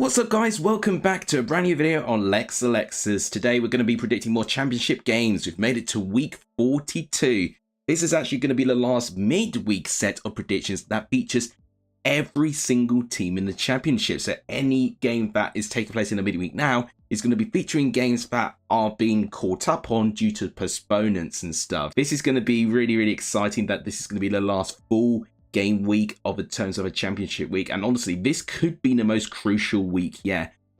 What's up guys, welcome back to a brand new video on Lex Alexas. Today we're going to be predicting more championship games. We've made it to week 42. This is actually going to be the last midweek set of predictions that features every single team in the championship. So any game that is taking place in the midweek now is going to be featuring games that are being caught up on due to postponements and stuff. This is going to be really exciting that this is going to be the last full game week of the terms of a championship week, and honestly this could be the most crucial week.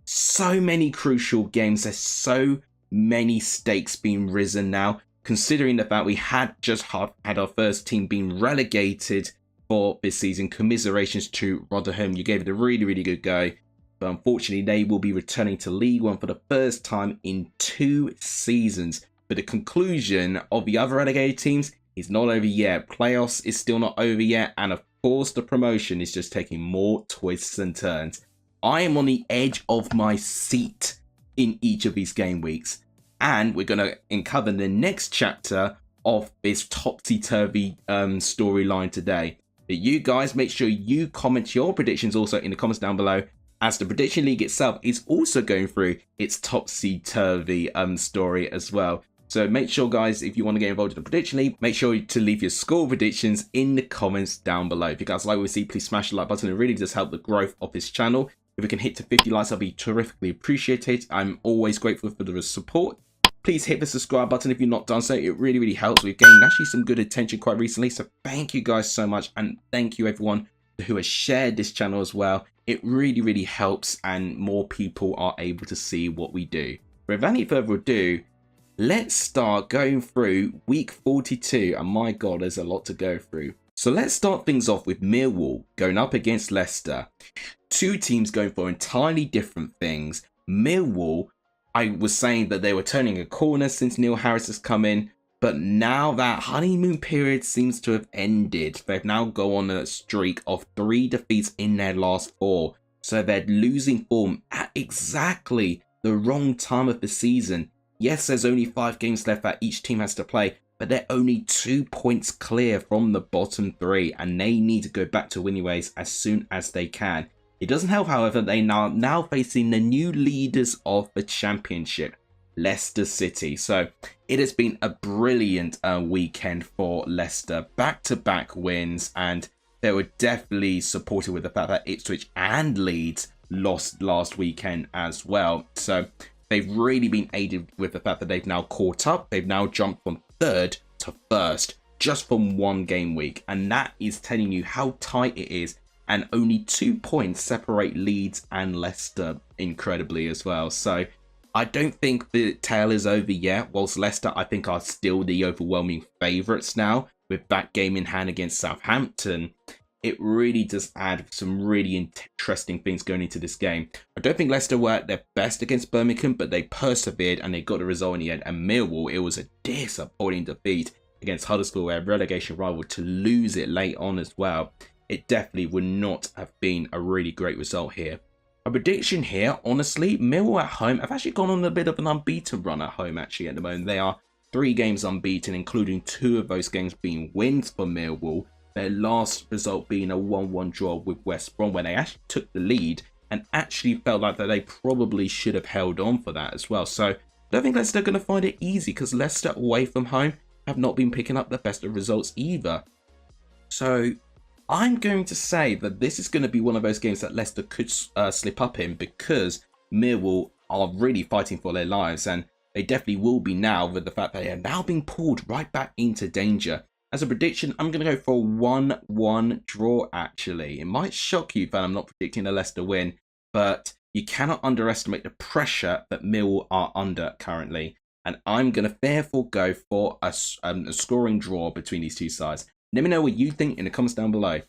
So many crucial games, there's so many stakes being risen now, considering the fact we had just had our first team being relegated for this season. Commiserations to Rotherham, you gave it a really good go, but unfortunately they will be returning to League One for the first time in 2 seasons. But the conclusion of the other relegated teams is not over yet. Playoffs is still not over yet, and of course the promotion is just taking more twists and turns. I am on the edge of my seat in each of these game weeks, and we're going to uncover the next chapter of this topsy-turvy storyline today. But you guys, make sure you comment your predictions also in the comments down below, as the prediction league itself is also going through its topsy-turvy story as well. So make sure guys, if you want to get involved in the prediction league, make sure to leave your score predictions in the comments down below. If you guys like what we see, please smash the like button. It really does help the growth of this channel. If we can hit to 50 likes, I'll be terrifically appreciated. I'm always grateful for the support. Please hit the subscribe button if you've not done so. It really helps. We've gained actually some good attention quite recently, so thank you guys so much, and thank you everyone who has shared this channel as well. It really helps, and more people are able to see what we do. But without any further ado, let's start going through week 42, and my god, there's a lot to go through. So let's start things off with Millwall going up against Leicester. 2 teams going for entirely different things. Millwall, I was saying that they were turning a corner since Neil Harris has come in, but now that honeymoon period seems to have ended. They've now gone on a streak of 3 defeats in their last 4, so they're losing form at exactly the wrong time of the season. Yes, there's only 5 games left that each team has to play, but they're only 2 points clear from the bottom 3, and they need to go back to winning ways as soon as they can. It doesn't help, however, they are now facing the new leaders of the championship, Leicester City. So it has been a brilliant weekend for Leicester. Back-to-back wins, and they were definitely supported with the fact that Ipswich and Leeds lost last weekend as well. So they've really been aided with the fact that they've now caught up. They've now jumped from 3rd to 1st just from 1 game week. And that is telling you how tight it is. And only 2 points separate Leeds and Leicester incredibly as well. So I don't think the tale is over yet. Whilst Leicester, I think, are still the overwhelming favourites now, with that game in hand against Southampton. It really does add some really interesting things going into this game. I don't think Leicester were at their best against Birmingham, but they persevered and they got the result in the end. And Millwall, it was a disappointing defeat against Huddersfield, their relegation rival, to lose it late on as well. It definitely would not have been a really great result here. A prediction here, honestly, Millwall at home have actually gone on a bit of an unbeaten run at home actually at the moment. They are 3 games unbeaten, including 2 of those games being wins for Millwall. Their last result being a 1-1 draw with West Brom, where they actually took the lead and actually felt like that they probably should have held on for that as well. So I don't think Leicester are going to find it easy, because Leicester away from home have not been picking up the best of results either. So I'm going to say that this is going to be one of those games that Leicester could slip up in, because Millwall are really fighting for their lives, and they definitely will be now, with the fact that they are now being pulled right back into danger. As a prediction, I'm going to go for a 1-1 draw actually. It might shock you that I'm not predicting a Leicester win, but you cannot underestimate the pressure that Millwall are under currently. And I'm going to therefore go for a scoring draw between these 2 sides. Let me know what you think in the comments down below.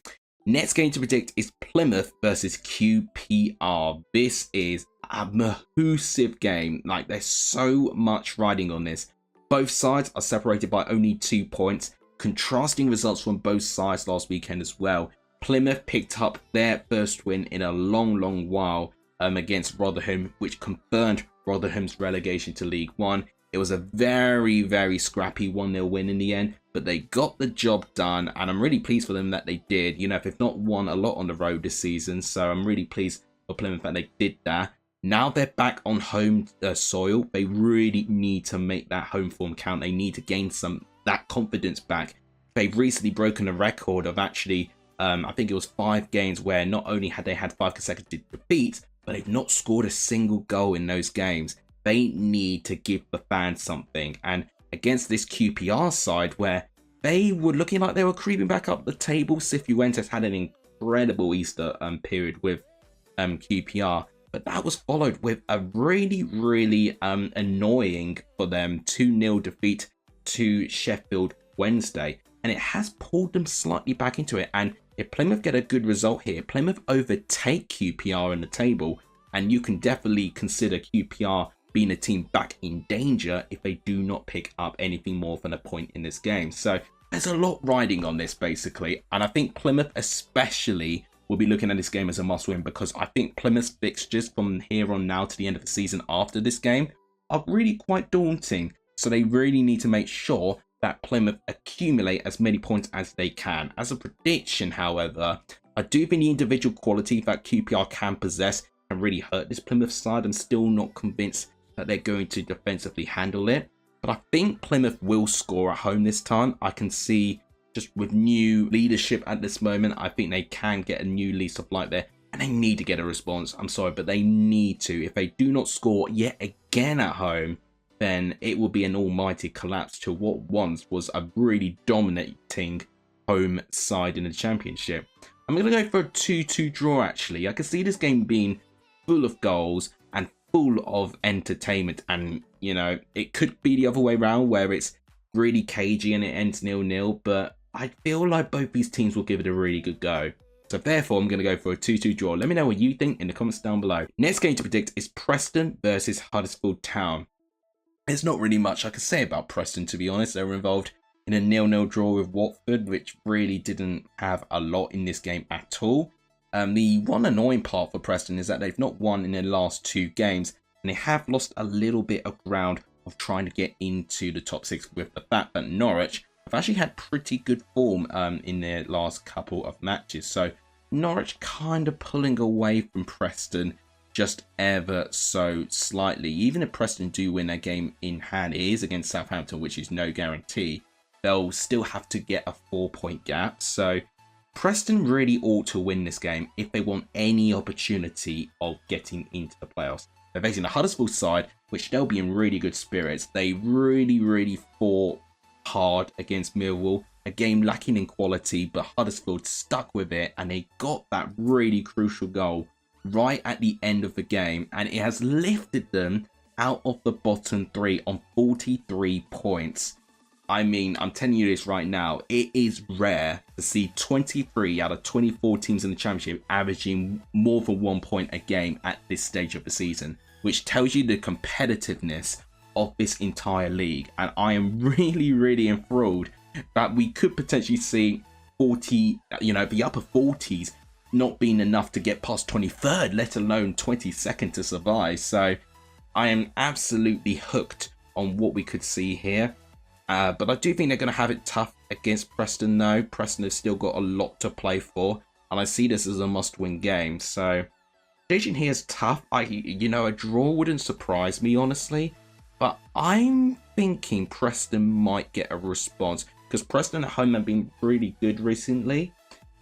Next game to predict is Plymouth versus QPR. This is a massive game. Like, there's so much riding on this. Both sides are separated by only 2 points. Contrasting results from both sides last weekend as well. Plymouth picked up their first win in a long while against Rotherham, which confirmed Rotherham's relegation to League One. It was a very scrappy 1-0 win in the end, but they got the job done, and I'm really pleased for them that they did. You know, they've not won a lot on the road this season, so I'm really pleased for Plymouth and they did that. Now they're back on home soil. They really need to make that home form count. They need to gain that confidence back. They've recently broken a record of actually, I think it was 5 games where not only had they had 5 consecutive defeats, but they've not scored a single goal in those games. They need to give the fans something. And against this QPR side where they were looking like they were creeping back up the table, Cifuentes had an incredible Easter period with QPR. But that was followed with a really annoying for them 2-0 defeat to Sheffield Wednesday. And it has pulled them slightly back into it. And if Plymouth get a good result here, Plymouth overtake QPR in the table. And you can definitely consider QPR being a team back in danger if they do not pick up anything more than a point in this game. So there's a lot riding on this basically. And I think Plymouth especially will be looking at this game as a must win, because I think Plymouth's fixtures from here on now to the end of the season after this game are really quite daunting. So they really need to make sure that Plymouth accumulate as many points as they can. As a prediction, however, I do think the individual quality that QPR can possess can really hurt this Plymouth side. I'm still not convinced that they're going to defensively handle it. But I think Plymouth will score at home this time. I can see, just with new leadership at this moment, I think they can get a new lease of life there. And they need to get a response. I'm sorry, but they need to. If they do not score yet again at home, then it will be an almighty collapse to what once was a really dominating home side in the Championship. I'm going to go for a 2-2 draw actually. I can see this game being full of goals and full of entertainment, and you know, it could be the other way around where it's really cagey and it ends 0-0, but I feel like both these teams will give it a really good go. So therefore, I'm going to go for a 2-2 draw. Let me know what you think in the comments down below. Next game to predict is Preston versus Huddersfield Town. There's not really much I can say about Preston, to be honest. They were involved in a 0-0 draw with Watford, which really didn't have a lot in this game at all. The one annoying part for Preston is that they've not won in their last 2 games, and they have lost a little bit of ground of trying to get into the top 6, with the fact that Norwich have actually had pretty good form in their last couple of matches. So Norwich kind of pulling away from Preston just ever so slightly. Even if Preston do win their game in hand, it is against Southampton, which is no guarantee. They'll still have to get a 4-point gap. So Preston really ought to win this game if they want any opportunity of getting into the playoffs. They're facing the Huddersfield side, which they'll be in really good spirits. They really fought hard against Millwall, a game lacking in quality, but Huddersfield stuck with it and they got that really crucial goal right at the end of the game, and it has lifted them out of the bottom 3 on 43 points. I mean, I'm telling you this right now, it is rare to see 23 out of 24 teams in the Championship averaging more than 1 point a game at this stage of the season, which tells you the competitiveness of this entire league. And I am really enthralled that we could potentially see 40, the upper 40s not being enough to get past 23rd, let alone 22nd to survive. So I am absolutely hooked on what we could see here. But I do think they're going to have it tough against Preston though. Preston has still got a lot to play for, and I see this as a must-win game. So prediction here is tough. A draw wouldn't surprise me, honestly. But I'm thinking Preston might get a response, because Preston at home have been really good recently.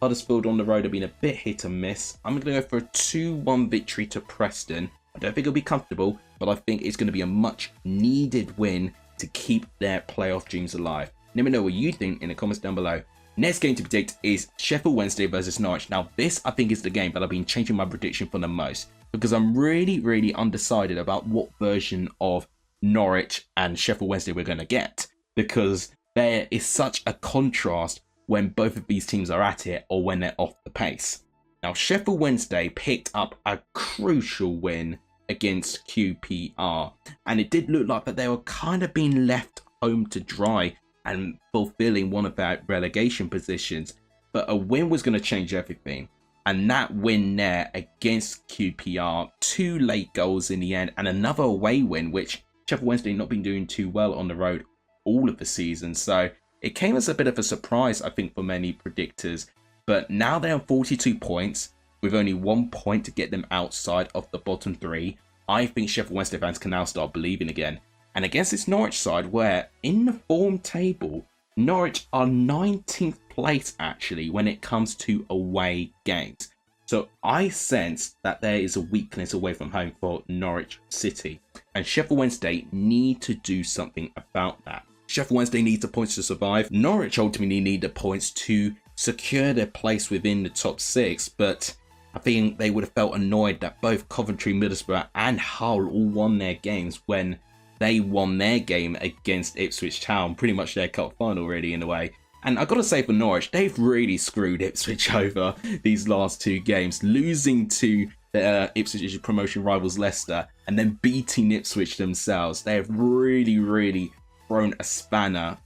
Huddersfield on the road have been a bit hit and miss. I'm going to go for a 2-1 victory to Preston. I don't think it'll be comfortable, but I think it's going to be a much needed win to keep their playoff dreams alive. Let me know what you think in the comments down below. Next game to predict is Sheffield Wednesday versus Norwich. Now this I think is the game that I've been changing my prediction for the most, because I'm really undecided about what version of Norwich and Sheffield Wednesday we're going to get, because there is such a contrast when both of these teams are at it or when they're off the pace. Now Sheffield Wednesday picked up a crucial win against QPR, and it did look like that they were kind of being left home to dry and fulfilling one of their relegation positions, but a win was going to change everything. And that win there against QPR, 2 late goals in the end, and another away win, which Sheffield Wednesday not been doing too well on the road all of the season. So it came as a bit of a surprise, I think, for many predictors. But now they're on 42 points. with only 1 point to get them outside of the bottom 3, I think Sheffield Wednesday fans can now start believing again. And against this Norwich side, where in the form table, Norwich are 19th place actually when it comes to away games. So I sense that there is a weakness away from home for Norwich City. And Sheffield Wednesday need to do something about that. Sheffield Wednesday needs the points to survive. Norwich ultimately need the points to secure their place within the top 6. But I think they would have felt annoyed that both Coventry, Middlesbrough and Hull all won their games when they won their game against Ipswich Town. Pretty much their cup final really in a way. And I've got to say for Norwich, they've really screwed Ipswich over these last 2 games, losing to Ipswich's promotion rivals Leicester and then beating Ipswich themselves. They have really thrown a spanner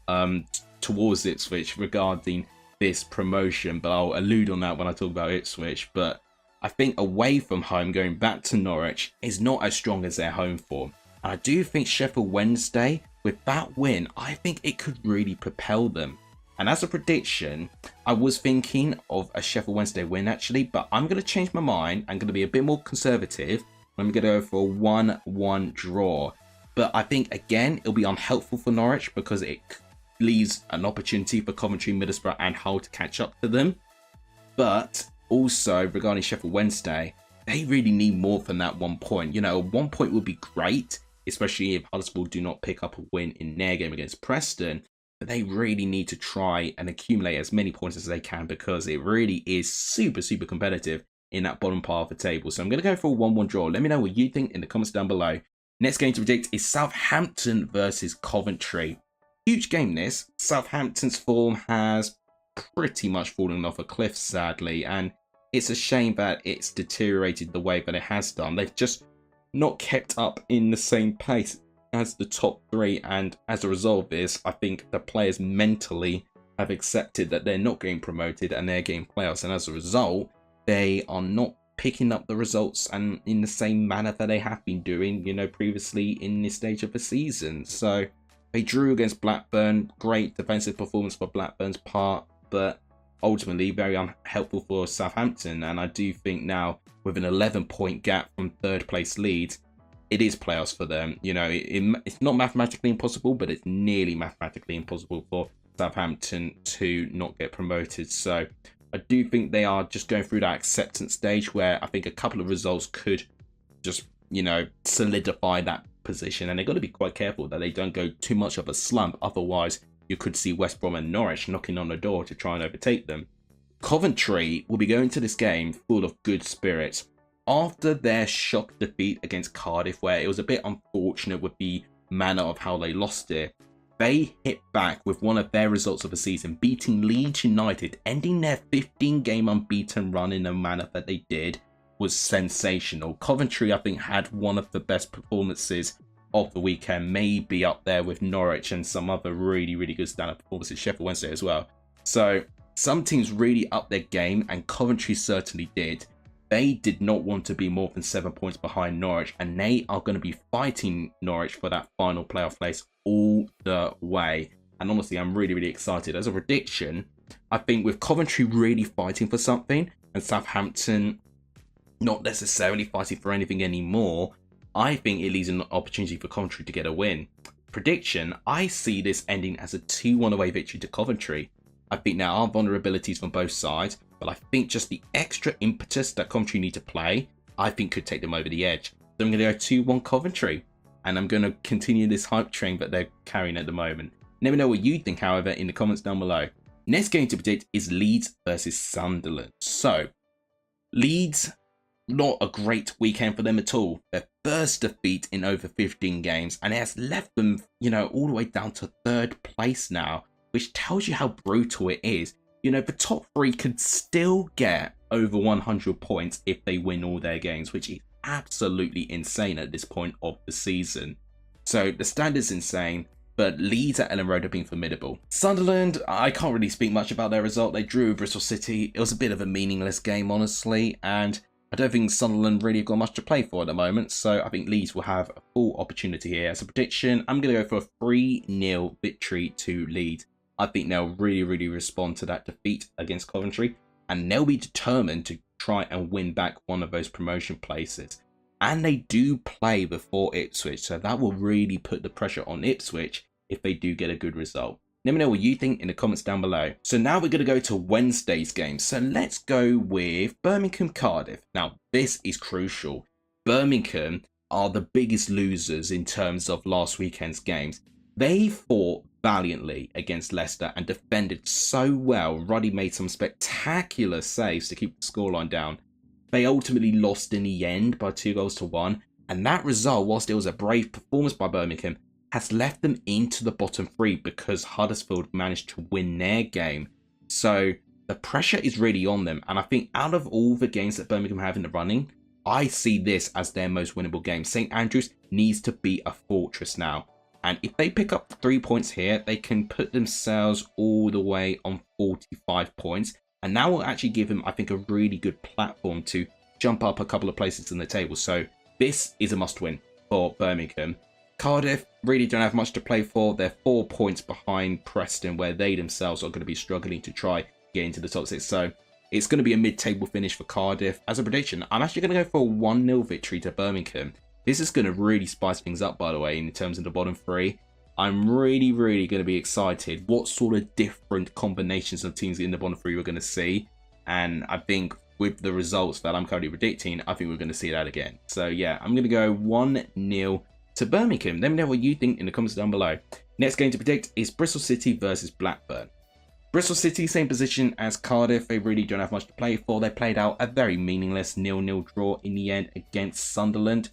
towards Ipswich regarding this promotion, but I'll allude on that when I talk about Ipswich. But I think away from home, going back to Norwich, is not as strong as their home form. And I do think Sheffield Wednesday, with that win, I think it could really propel them. And as a prediction, I was thinking of a Sheffield Wednesday win actually, but I'm going to change my mind. I'm going to be a bit more conservative. I'm going to go for a 1-1 draw. But I think, again, it'll be unhelpful for Norwich because it leaves an opportunity for Coventry, Middlesbrough and Hull to catch up to them. But also, regarding Sheffield Wednesday, they really need more than that 1 point. You know, 1 point would be great, especially if Huddersfield do not pick up a win in their game against Preston. But they really need to try and accumulate as many points as they can because it really is super competitive in that bottom part of the table. So I'm going to go for a 1-1 draw. Let me know what you think in the comments down below. Next game to predict is Southampton versus Coventry. Huge game this. Southampton's form has pretty much fallen off a cliff, sadly. And it's a shame that it's deteriorated the way that it has done. They've just not kept up in the same pace as the top 3, and as a result of this, I think the players mentally have accepted that they're not getting promoted and they're getting playoffs, and as a result, they are not picking up the results and in the same manner that they have been doing, you know, previously in this stage of the season. So they drew against Blackburn, great defensive performance for Blackburn's part, but ultimately very unhelpful for Southampton. And I do think now with an 11-point gap from 3rd place Leeds, it is playoffs for them. You know, it's not mathematically impossible, but it's nearly mathematically impossible for Southampton to not get promoted. So I do think they are just going through that acceptance stage where I think a couple of results could just, you know, solidify that position. And they've got to be quite careful that they don't go too much of a slump. Otherwise, you could see West Brom and Norwich knocking on the door to try and overtake them. Coventry will be going to this game full of good spirits. After their shock defeat against Cardiff, where it was a bit unfortunate with the manner of how they lost it, they hit back with one of their results of the season, beating Leeds United, ending their 15-game unbeaten run in the manner that they did was sensational. Coventry, I think, had one of the best performances of the weekend, maybe up there with Norwich and some other really good stand-up performances, Sheffield Wednesday as well. So some teams really upped their game, and Coventry certainly did. They did not want to be more than 7 points behind Norwich, and they are going to be fighting Norwich for that final playoff place all the way. And honestly, I'm really excited. As a prediction, I think with Coventry really fighting for something and Southampton not necessarily fighting for anything anymore, I think it leaves an opportunity for Coventry to get a win. Prediction, I see this ending as a 2-1 away victory to Coventry. I think there are vulnerabilities from both sides, but I think just the extra impetus that Coventry need to play, I think could take them over the edge. So I'm going to go 2-1 Coventry, and I'm going to continue this hype train that they're carrying at the moment. Let me know what you think, however, in the comments down below. Next game to predict is Leeds versus Sunderland. So, Leeds, not a great weekend for them at all. Their first defeat in over 15 games, and it has left them, you know, all the way down to 3rd place now, which tells you how brutal it is. You know, the top 3 could still get over 100 points if they win all their games, which is absolutely insane at this point of the season. So the standard's insane, but Leeds at Ellen Road have been formidable. Sunderland, I can't really speak much about their result. They drew Bristol City. It was a bit of a meaningless game, honestly, and I don't think Sunderland really got much to play for at the moment, so I think Leeds will have a full opportunity here. As a prediction, I'm going to go for a 3-0 victory to Leeds. I think they'll really respond to that defeat against Coventry. and they'll be determined to try and win back one of those promotion places. And they do play before Ipswich, so that will really put the pressure on Ipswich if they do get a good result. Let me know what you think in the comments down below. So now we're going to go to Wednesday's game. So let's go with Birmingham Cardiff. Now this is crucial. Birmingham are the biggest losers in terms of last weekend's games. They fought valiantly against Leicester and defended so well. Ruddy made some spectacular saves to keep the scoreline down. They ultimately lost in the end by 2-1, and that result, whilst it was a brave performance by Birmingham, has left them into the bottom three because Huddersfield managed to win their game. So the pressure is really on them, and I think out of all the games that Birmingham have in the running, I see this as their most winnable game. St Andrews needs to be a fortress now, and if they pick up 3 points here, they can put themselves all the way on 45 points, and that will actually give them, I think, a really good platform to jump up a couple of places in the table. So this is a must win for Birmingham. Cardiff really don't have much to play for. They're 4 points behind Preston, where they themselves are going to be struggling to try get into the top 6. So it's going to be a mid-table finish for Cardiff. As a prediction, I'm actually going to go for a 1-0 victory to Birmingham. This is going to really spice things up, by the way, in terms of the bottom three. I'm really going to be excited what sort of different combinations of teams in the bottom three we're going to see. And I think with the results that I'm currently predicting, I think we're going to see that again. So yeah, I'm going to go 1-0 to Birmingham. Let me know what you think in the comments down below. Next game to predict is Bristol City versus Blackburn. Bristol City, same position as Cardiff. They really don't have much to play for. They played out a very meaningless 0-0 draw in the end against Sunderland.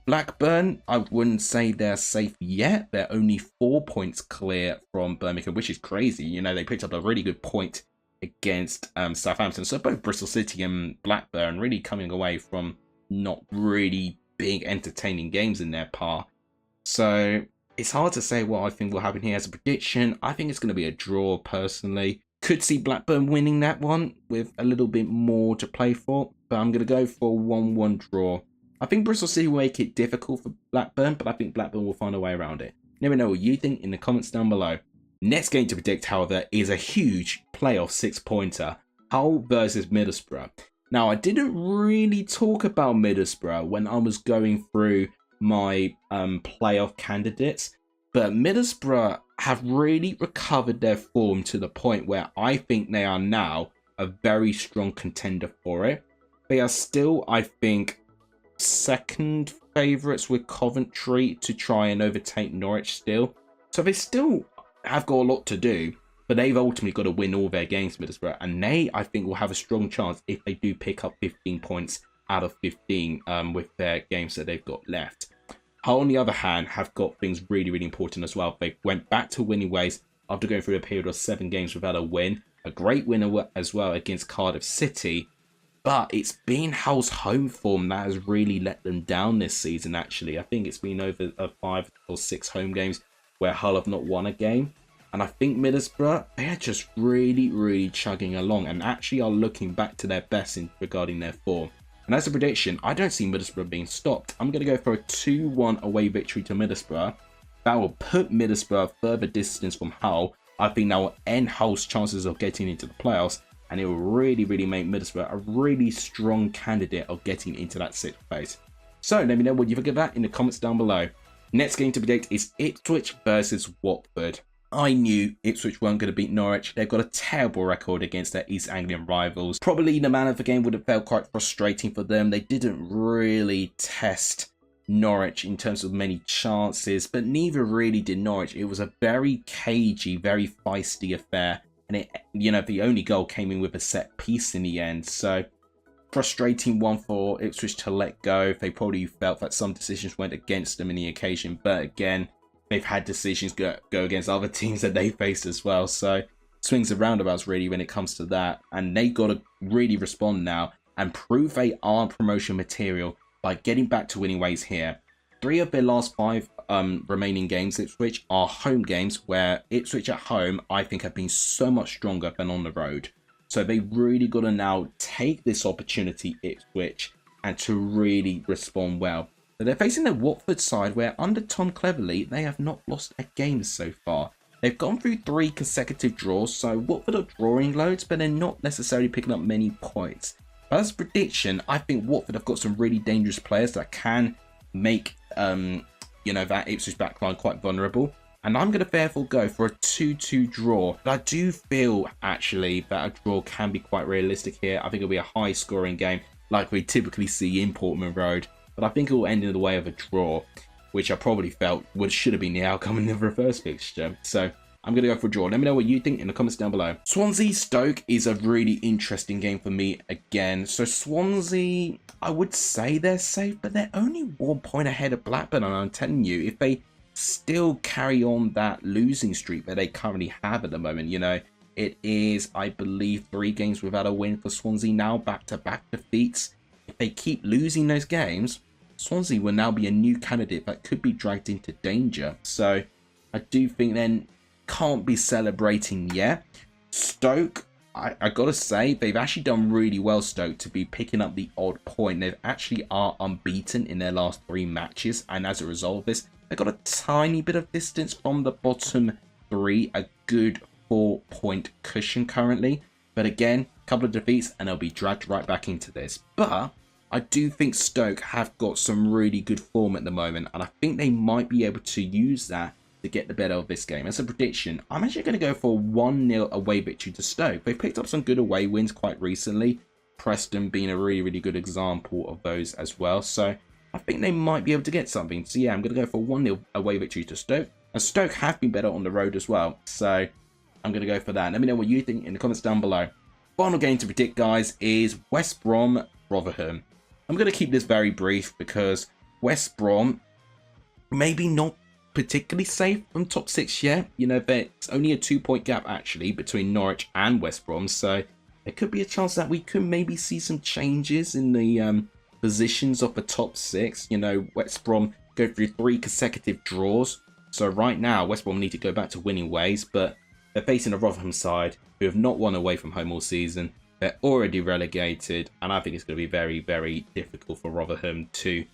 Blackburn, I wouldn't say they're safe yet. They're only 4 points clear from Birmingham, which is crazy. You know, they picked up a really good point against Southampton. So both Bristol City and Blackburn really coming away from not really big entertaining games in their part. So it's hard to say what I think will happen here as a prediction. I think it's going to be a draw personally. Could see Blackburn winning that one with a little bit more to play for, but I'm going to go for a 1-1 draw. I think Bristol City will make it difficult for Blackburn, but I think Blackburn will find a way around it. Let me know what you think in the comments down below. Next game to predict, however, is a huge playoff 6-pointer. Hull versus Middlesbrough. Now, I didn't really talk about Middlesbrough when I was going through my playoff candidates, but Middlesbrough have really recovered their form to the point where I think they are now a very strong contender for it. They are still, I think, second favourites with Coventry to try and overtake Norwich still. So they still have got a lot to do, but they've ultimately got to win all their games, Middlesbrough, and they, I think, will have a strong chance if they do pick up 15 points out of 15 with their games that they've got left. Hull, on the other hand, have got things really important as well. They went back to winning ways after going through a period of 7 games without a win. A great winner as well against Cardiff City. But it's been Hull's home form that has really let them down this season, actually. I think it's been over 5 or 6 home games where Hull have not won a game. And I think Middlesbrough, they are just really chugging along and actually are looking back to their best regarding their form. And as a prediction, I don't see Middlesbrough being stopped. I'm going to go for a 2-1 away victory to Middlesbrough. That will put Middlesbrough further distance from Hull. I think that will end Hull's chances of getting into the playoffs. And it will really make Middlesbrough a really strong candidate of getting into that 6th place. So let me know what you think of that in the comments down below. Next game to predict is Ipswich versus Watford. I knew Ipswich weren't going to beat Norwich. They've got a terrible record against their East Anglian rivals. Probably the manner of the game would have felt quite frustrating for them. They didn't really test Norwich in terms of many chances, but neither really did Norwich. It was a very cagey, very feisty affair. And it, you know, the only goal came in with a set piece in the end. So frustrating one for Ipswich to let go. They probably felt that some decisions went against them in the occasion. But again, they've had decisions go against other teams that they faced as well. So swings and roundabouts really when it comes to that. And they got to really respond now and prove they are promotion material by getting back to winning ways here. 3 of their last 5 remaining games, Ipswich, are home games where Ipswich at home, I think, have been so much stronger than on the road. So they really got to now take this opportunity, Ipswich, and to really respond well. So they're facing the Watford side where under Tom Cleverley, they have not lost a game so far. They've gone through 3 consecutive draws, so Watford are drawing loads, but they're not necessarily picking up many points. But as a prediction, I think Watford have got some really dangerous players that can make, that Ipswich backline quite vulnerable. And I'm going to therefore go for a 2-2 draw. But I do feel, actually, that a draw can be quite realistic here. I think it'll be a high-scoring game, like we typically see in Portman Road. But I think it will end in the way of a draw, which I probably felt should have been the outcome in the reverse fixture. So I'm going to go for a draw. Let me know what you think in the comments down below. Swansea-Stoke is a really interesting game for me again. So Swansea, I would say they're safe, but they're only 1 point ahead of Blackburn. And I'm telling you, if they still carry on that losing streak that they currently have at the moment, it is, I believe, 3 games without a win for Swansea now, back-to-back defeats. If they keep losing those games, Swansea will now be a new candidate that could be dragged into danger. So I do think then can't be celebrating yet. Stoke, I gotta say, they've actually done really well, Stoke, to be picking up the odd point. They actually are unbeaten in their last 3 matches, and as a result of this, they've got a tiny bit of distance from the bottom 3, a good 4-point cushion currently. But again, a couple of defeats and they'll be dragged right back into this. But I do think Stoke have got some really good form at the moment, and I think they might be able to use that to get the better of this game. As a prediction, I'm actually going to go for a 1-0 away victory to Stoke. They've picked up some good away wins quite recently, Preston being a really, really good example of those as well. So I think they might be able to get something. So yeah, I'm going to go for 1-0 away victory to Stoke. And Stoke have been better on the road as well. So I'm going to go for that. Let me know what you think in the comments down below. Final game to predict, guys, is West Brom Rotherham. I'm going to keep this very brief because West Brom maybe not particularly safe from top 6 yet. There's only a 2-point gap actually between Norwich and West Brom. So there could be a chance that we could maybe see some changes in the positions of the top 6. West Brom go through 3 consecutive draws. So right now, West Brom need to go back to winning ways, but they're facing a Rotherham side who have not won away from home all season. They're already relegated, and I think it's going to be very, very difficult for Rotherham to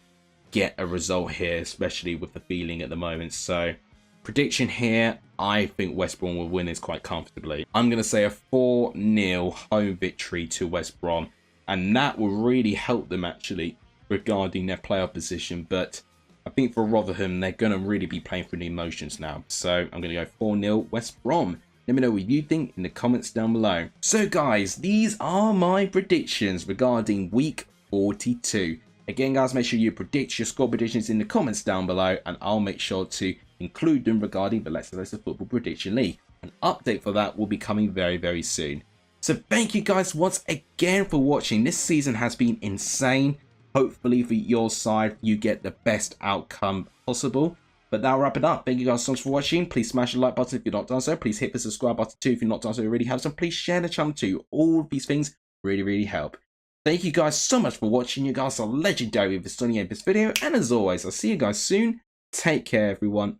get a result here, especially with the feeling at the moment. So prediction here, I think West Brom will win this quite comfortably. I'm going to say a 4-0 home victory to West Brom, and that will really help them actually regarding their playoff position. But I think for Rotherham, they're going to really be playing through the emotions now. So I'm going to go 4-0 West Brom. Let me know what you think in the comments down below. So guys, these are my predictions regarding week 42. Again, guys, make sure you predict your score predictions in the comments down below, and I'll make sure to include them regarding the Leicester Football Prediction League. An update for that will be coming very, very soon. So thank you guys once again for watching. This season has been insane. Hopefully for your side, you get the best outcome possible. But that'll wrap it up. Thank you guys so much for watching. Please smash the like button if you're not done so. Please hit the subscribe button too if you're not done so already. Have some. Please share the channel too. All of these things really, really help. Thank you guys so much for watching. You guys are legendary with this Sunny end this video. And as always, I'll see you guys soon. Take care, everyone.